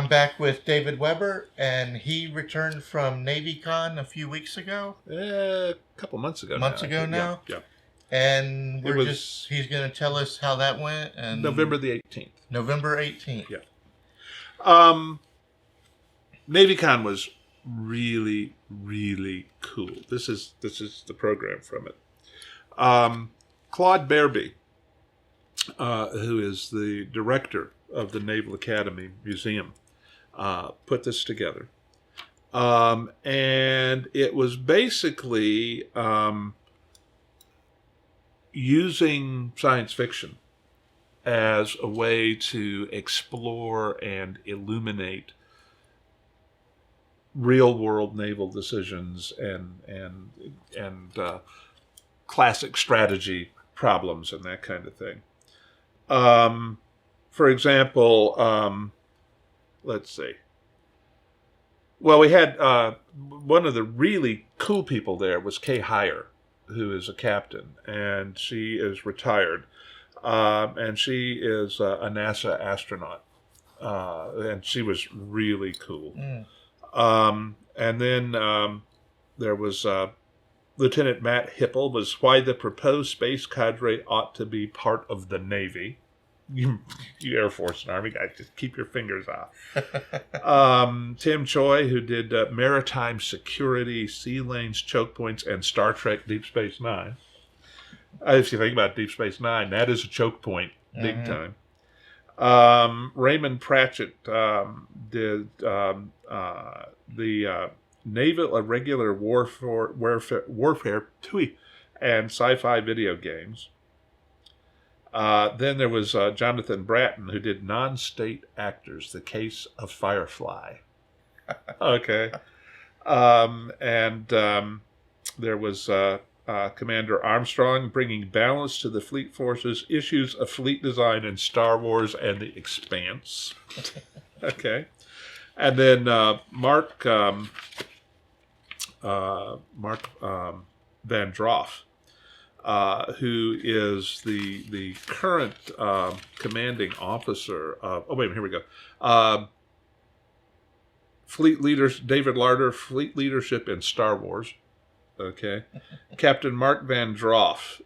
I'm back with David Weber, and he returned from NavyCon a few weeks ago. A couple months ago now. Yeah. And he's going to tell us how that went. And November the 18th. November 18th. Yeah. NavyCon was really, really cool. This is the program from it. Claude Berby, who is the director of the Naval Academy Museum, put this together. And it was basically using science fiction as a way to explore and illuminate real-world naval decisions and classic strategy problems and that kind of thing. For example, let's see. Well, we had one of the really cool people there was Kay Heyer, who is a captain, and she is retired, and she is a NASA astronaut, and she was really cool. And then there was Lieutenant Matt Hipple was Why the Proposed Space Cadre Ought to Be Part of the Navy. You Air Force and Army guys, just keep your fingers off. Tim Choi, who did Maritime Security, Sea Lanes, Choke Points, and Star Trek Deep Space Nine. If you think about Deep Space Nine, that is a choke point, big time. Raymond Pratchett did the Naval Irregular Warfare and sci-fi video games. Then there was Jonathan Bratton, who did Non-State Actors, The Case of Firefly. Okay. And there was Commander Armstrong, Bringing Balance to the Fleet Forces, Issues of Fleet Design in Star Wars and The Expanse. Okay. And then Mark Van Droff, who is the current commanding officer of... Oh, wait a minute, here we go. Fleet Leaders, David Larder, Fleet Leadership in Star Wars. Okay. Captain Mark Van Droff,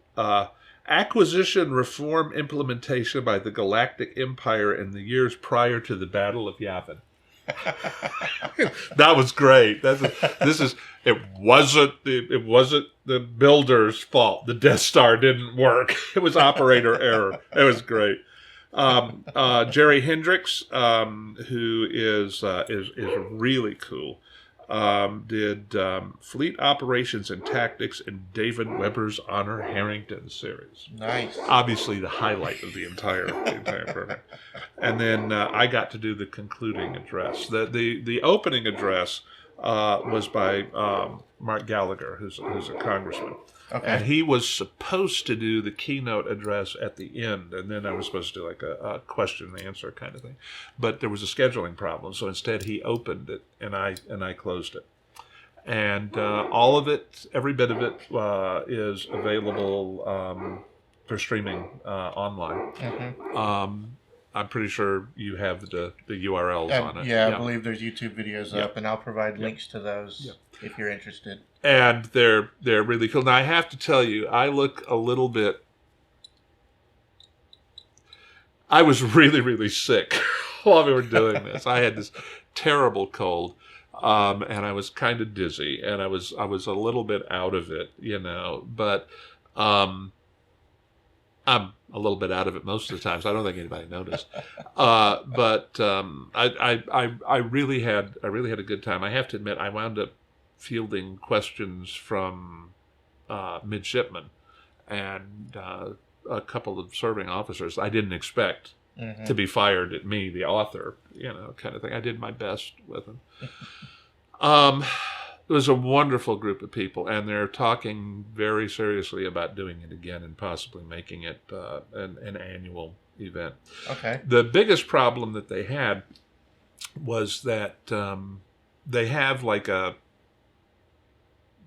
Acquisition Reform Implementation by the Galactic Empire in the years prior to the Battle of Yavin. That was great. It wasn't the builder's fault. The Death Star didn't work. It was operator error. It was great. Jerry Hendricks, who is really cool, did Fleet Operations and Tactics in David Weber's Honor Harrington series. Nice. Obviously the highlight of the entire program. And then I got to do the concluding address. The opening address was by Mark Gallagher, who's a congressman. Okay. And he was supposed to do the keynote address at the end, and then I was supposed to do like a question and answer kind of thing. But there was a scheduling problem, so instead he opened it, and I closed it. And all of it, every bit of it, is available for streaming online. Mm-hmm. I'm pretty sure you have the URLs on it. Yeah, I believe there's YouTube videos up, and I'll provide links to those if you're interested. And they're really cool. Now, I have to tell you, I look a little bit... I was really, really sick while we were doing this. I had this terrible cold, and I was kind of dizzy, and I was a little bit out of it, but... I'm a little bit out of it most of the time, so I don't think anybody noticed. But I really had a good time. I have to admit, I wound up fielding questions from midshipmen and a couple of serving officers I didn't expect to be fired at me, the author, kind of thing. I did my best with them. It was a wonderful group of people, and they're talking very seriously about doing it again and possibly making it an annual event. Okay. The biggest problem that they had was that they have like a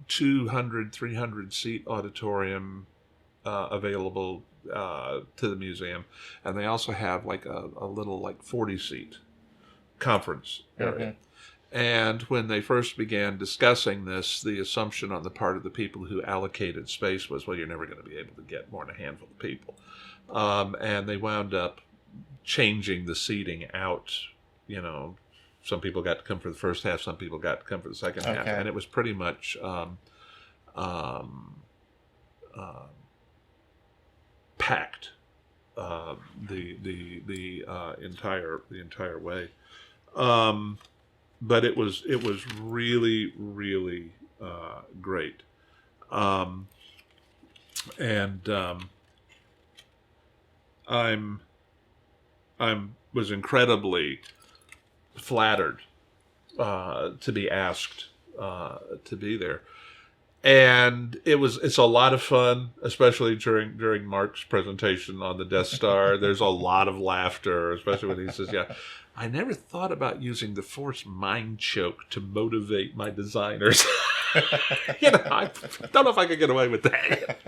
200, 300 seat auditorium available to the museum, and they also have like a little like 40 seat conference area. And when they first began discussing this, the assumption on the part of the people who allocated space was, well, you're never going to be able to get more than a handful of people. And they wound up changing the seating out. You know, some people got to come for the first half, some people got to come for the second half. And it was pretty much packed the entire way. But it was really, really great. I was incredibly flattered to be asked to be there. And it's a lot of fun, especially during Mark's presentation on the Death Star. There's a lot of laughter, especially when he says, "Yeah, I never thought about using the Force mind choke to motivate my designers." You know, I don't know if I could get away with that.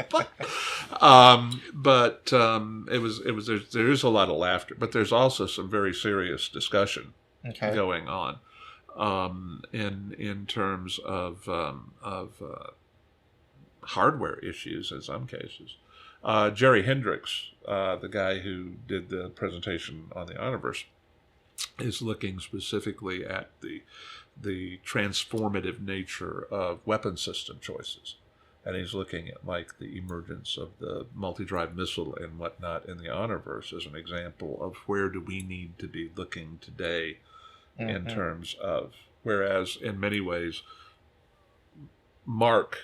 But there is a lot of laughter, but there's also some very serious discussion going on in terms of hardware issues in some cases. Jerry Hendricks, the guy who did the presentation on the Honorverse, is looking specifically at the transformative nature of weapon system choices. And he's looking at like the emergence of the multi-drive missile and whatnot in the Honorverse as an example of where do we need to be looking today in terms of, whereas in many ways, Mark,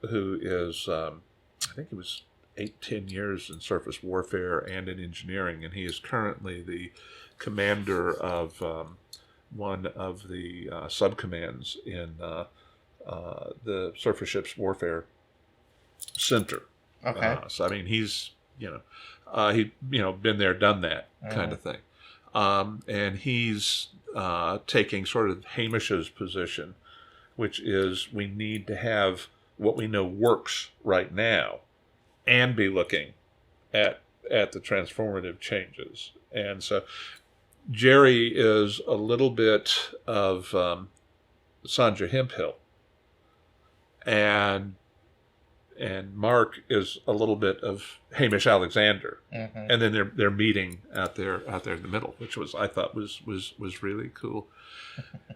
who is, I think he was 8-10 years in surface warfare and in engineering, and he is currently the commander of one of the subcommands in the Surface Ships Warfare Center. So I mean, he's been there, done that kind of thing, and he's taking sort of Hamish's position, which is we need to have what we know works right now, and be looking at the transformative changes. And so Jerry is a little bit of Sandra Hemphill, and Mark is a little bit of Hamish Alexander, and then they're meeting out there in the middle, which I thought was really cool.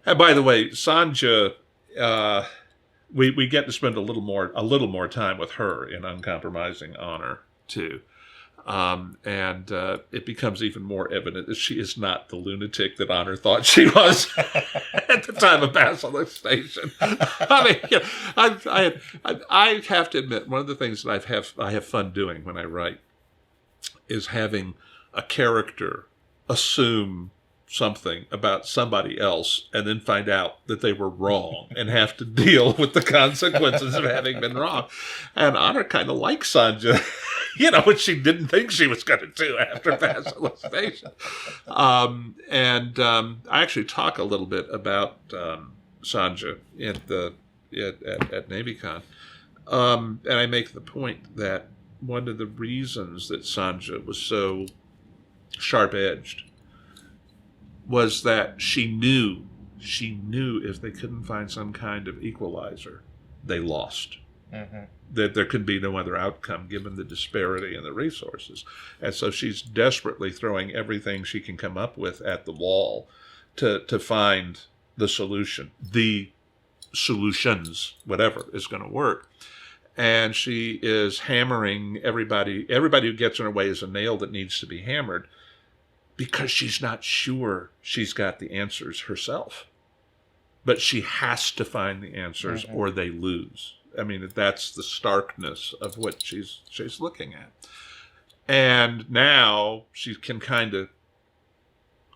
And by the way, Sandra, we get to spend a little more time with her in Uncompromising Honor too. And it becomes even more evident that she is not the lunatic that Honor thought she was at the time of Basilisk Station. I mean, you know, I have to admit, one of the things that I have fun doing when I write is having a character assume something about somebody else and then find out that they were wrong and have to deal with the consequences of having been wrong. And Honor kind of likes Sanja, you know, which she didn't think she was going to do after Basilisk Station. I actually talk a little bit about Sanja at NavyCon. And I make the point that one of the reasons that Sanja was so sharp-edged was that she knew if they couldn't find some kind of equalizer, they lost. That there could be no other outcome given the disparity in the resources. And so she's desperately throwing everything she can come up with at the wall to find the solution, the solutions, whatever is going to work. And she is hammering everybody who gets in her way is a nail that needs to be hammered, because she's not sure she's got the answers herself. But she has to find the answers or they lose. I mean, that's the starkness of what she's looking at. And now she can kind of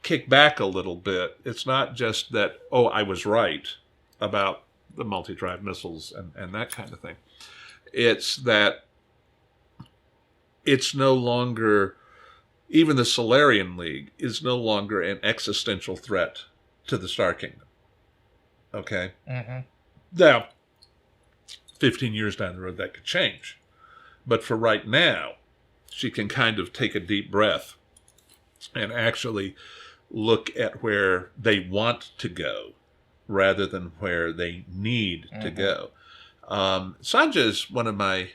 kick back a little bit. It's not just that, oh, I was right about the multi-drive missiles and that kind of thing. It's that it's no longer... Even the Solarian League is no longer an existential threat to the Star Kingdom. Okay? Now, 15 years down the road, that could change. But for right now, she can kind of take a deep breath and actually look at where they want to go rather than where they need to go. Sanja is one of my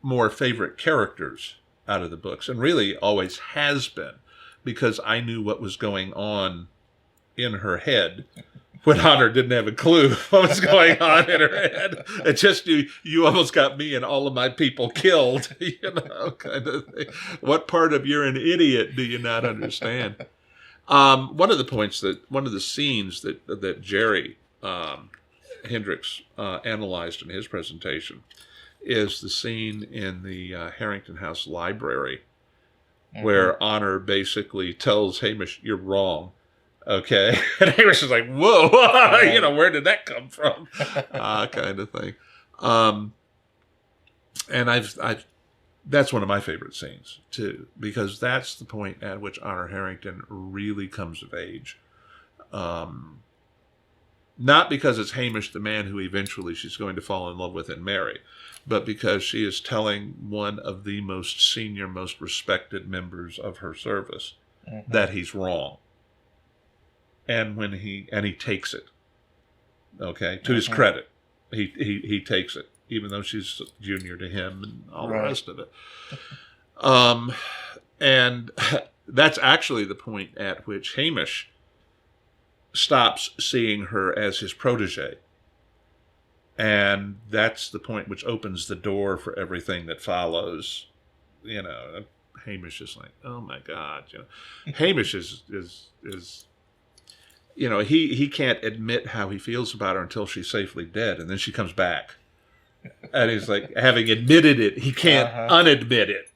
more favorite characters out of the books, and really always has been, because I knew what was going on in her head when Honor didn't have a clue what was going on in her head. It just, you almost got me and all of my people killed, kind of thing. What part of you're an idiot do you not understand? One of the scenes that Jerry Hendricks analyzed in his presentation is the scene in the Harrington House library where Honor basically tells Hamish, "You're wrong." Okay. And Hamish is like, "Whoa, where did that come from?" Kind of thing. And that's one of my favorite scenes too, because that's the point at which Honor Harrington really comes of age. Not because it's Hamish, the man who eventually she's going to fall in love with and marry, but because she is telling one of the most senior, most respected members of her service that he's wrong. And he takes it, okay, to his credit, he takes it, even though she's junior to him and all the rest of it. And that's actually the point at which Hamish stops seeing her as his protege. And that's the point which opens the door for everything that follows. Hamish is like, oh my God, Hamish is he can't admit how he feels about her until she's safely dead, and then she comes back. And he's like, having admitted it, he can't unadmit it,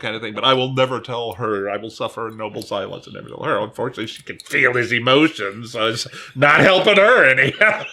kind of thing. But I will never tell her. I will suffer noble silence and never tell her. Unfortunately, she can feel his emotions, so it's not helping her anyhow.